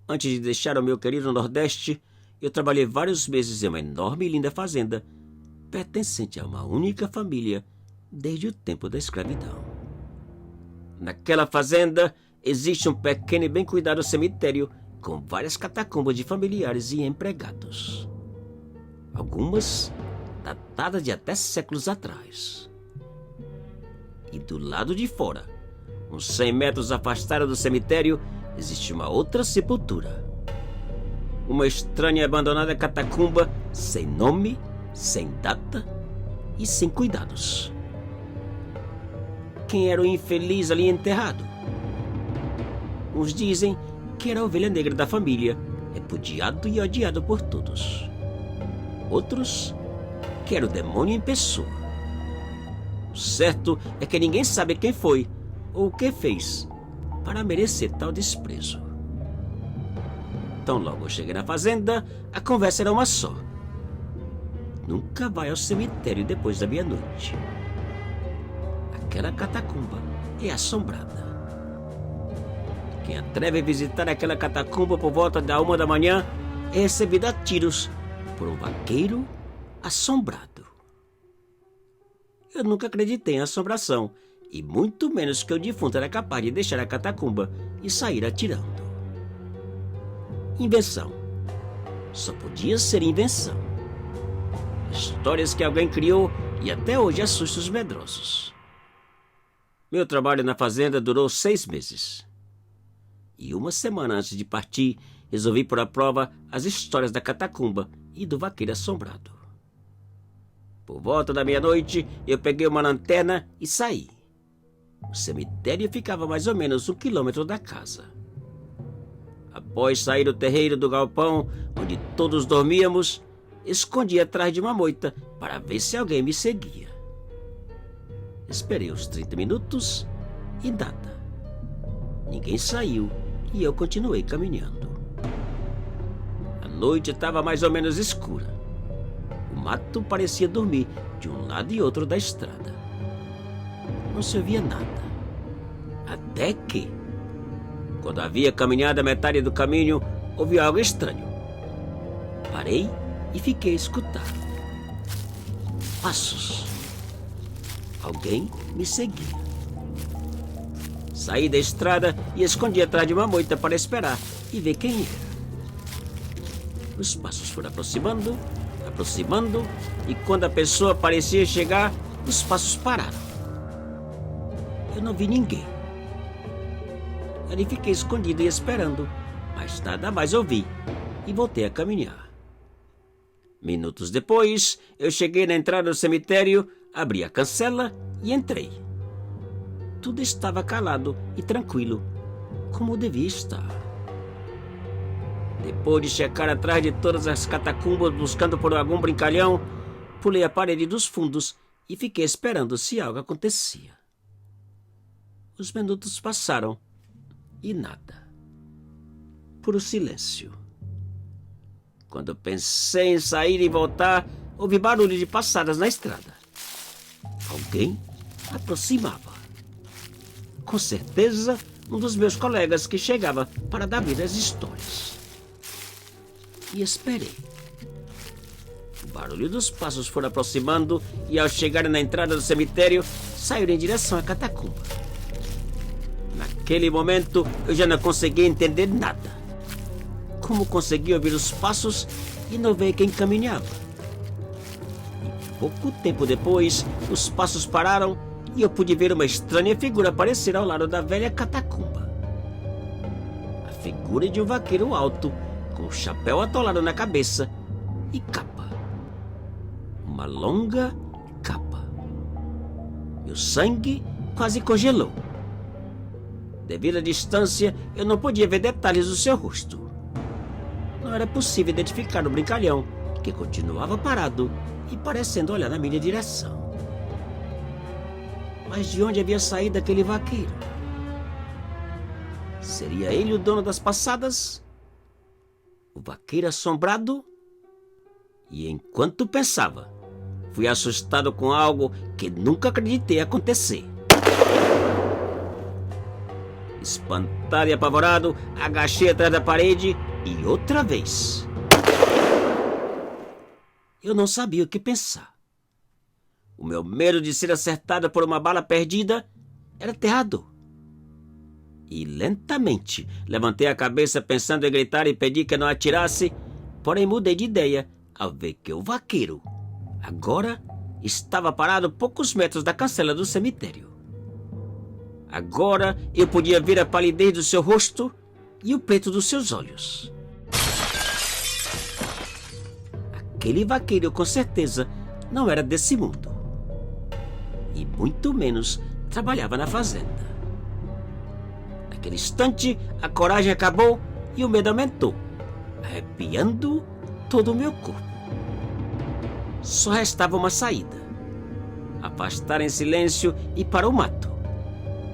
Antes de deixar o meu querido Nordeste, eu trabalhei vários meses em uma enorme e linda fazenda, pertencente a uma única família desde o tempo da escravidão. Naquela fazenda existe um pequeno e bem cuidado cemitério com várias catacumbas de familiares e empregados. Algumas datadas de até séculos atrás. E do lado de fora, uns 100 metros afastada do cemitério, existe uma outra sepultura. Uma estranha e abandonada catacumba sem nome, sem data e sem cuidados. Quem era o infeliz ali enterrado? Uns dizem que era a ovelha negra da família, repudiado e odiado por todos. Outros, que era o demônio em pessoa. O certo é que ninguém sabe quem foi ou o que fez para merecer tal desprezo. Tão logo eu cheguei na fazenda, a conversa era uma só. Nunca vai ao cemitério depois da meia-noite. Aquela catacumba é assombrada. Quem atreve a visitar aquela catacumba por volta da 1 da manhã é recebido a tiros por um vaqueiro assombrado. Eu nunca acreditei em assombração, e muito menos que o defunto era capaz de deixar a catacumba e sair atirando. Invenção. Só podia ser invenção. Histórias que alguém criou e até hoje assustam os medrosos. Meu trabalho na fazenda durou 6 meses. E uma semana antes de partir, resolvi pôr à prova as histórias da catacumba e do vaqueiro assombrado. Por volta da meia-noite, eu peguei uma lanterna e saí. O cemitério ficava mais ou menos 1 quilômetro da casa. Após sair do terreiro do galpão, onde todos dormíamos, escondi atrás de uma moita para ver se alguém me seguia. Esperei uns 30 minutos e nada. Ninguém saiu e eu continuei caminhando. A noite estava mais ou menos escura. O mato parecia dormir de um lado e outro da estrada. Não se ouvia nada. Até que, quando havia caminhado a metade do caminho, ouvi algo estranho. Parei e fiquei a escutar. Passos. Alguém me seguia. Saí da estrada e escondi atrás de uma moita para esperar e ver quem era. Os passos foram aproximando, e quando a pessoa parecia chegar, os passos pararam. Eu não vi ninguém. Ali fiquei escondido e esperando, mas nada mais ouvi e voltei a caminhar. Minutos depois, eu cheguei na entrada do cemitério, abri a cancela e entrei. Tudo estava calado e tranquilo, como devia estar. Depois de checar atrás de todas as catacumbas buscando por algum brincalhão, pulei a parede dos fundos e fiquei esperando se algo acontecia. Os minutos passaram e nada. Puro silêncio. Quando pensei em sair e voltar, ouvi barulho de passadas na estrada. Alguém aproximava. Com certeza, um dos meus colegas que chegava para dar vida às histórias. E esperei. O barulho dos passos foi aproximando e, ao chegar na entrada do cemitério, saíram em direção à catacumba. Naquele momento, eu já não conseguia entender nada. Como consegui ouvir os passos e não ver quem caminhava? E pouco tempo depois, os passos pararam e eu pude ver uma estranha figura aparecer ao lado da velha catacumba. A figura de um vaqueiro alto, com o chapéu atolado na cabeça e capa. Uma longa capa. Meu sangue quase congelou. Devido à distância, eu não podia ver detalhes do seu rosto. Não era possível identificar o brincalhão, que continuava parado e parecendo olhar na minha direção. Mas de onde havia saído aquele vaqueiro? Seria ele o dono das passadas? O vaqueiro assombrado? E enquanto pensava, fui assustado com algo que nunca acreditei acontecer. Espantado e apavorado, agachei atrás da parede e outra vez. Eu não sabia o que pensar. O meu medo de ser acertado por uma bala perdida era aterrador. E lentamente levantei a cabeça pensando em gritar e pedir que não atirasse, porém mudei de ideia ao ver que o vaqueiro agora estava parado a poucos metros da cancela do cemitério. Agora eu podia ver a palidez do seu rosto e o preto dos seus olhos. Aquele vaqueiro com certeza não era desse mundo. E muito menos trabalhava na fazenda. Naquele instante, a coragem acabou e o medo aumentou, arrepiando todo o meu corpo. Só restava uma saída: afastar em silêncio e para o mato.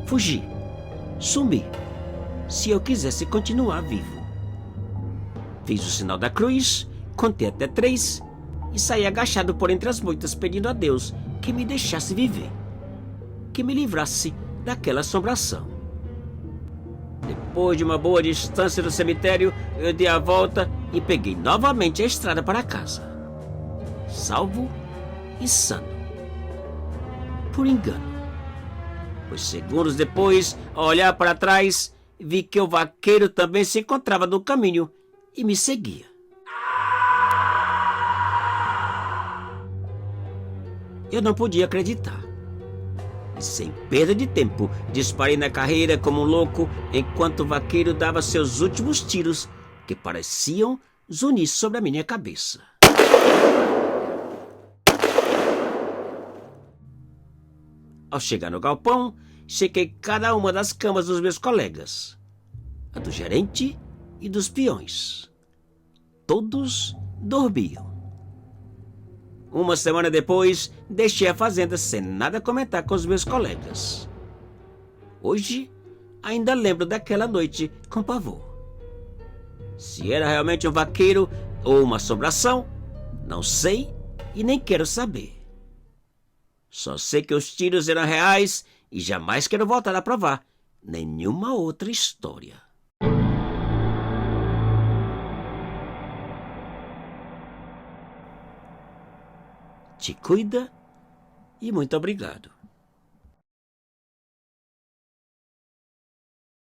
Fugir, sumir, se eu quisesse continuar vivo. Fiz o sinal da cruz, contei até 3 e saí agachado por entre as moitas, pedindo a Deus que me deixasse viver, que me livrasse daquela assombração. Depois de uma boa distância do cemitério, eu dei a volta e peguei novamente a estrada para casa, salvo e sano. Por engano, pois segundos depois, ao olhar para trás, vi que o vaqueiro também se encontrava no caminho e me seguia. Eu não podia acreditar. Sem perda de tempo, disparei na carreira como um louco, enquanto o vaqueiro dava seus últimos tiros, que pareciam zunir sobre a minha cabeça. Ao chegar no galpão, chequei cada uma das camas dos meus colegas, a do gerente e dos peões. Todos dormiam. Uma semana depois, deixei a fazenda sem nada comentar com os meus colegas. Hoje, ainda lembro daquela noite com pavor. Se era realmente um vaqueiro ou uma assombração, não sei e nem quero saber. Só sei que os tiros eram reais e jamais quero voltar a provar nenhuma outra história. Te cuida e muito obrigado.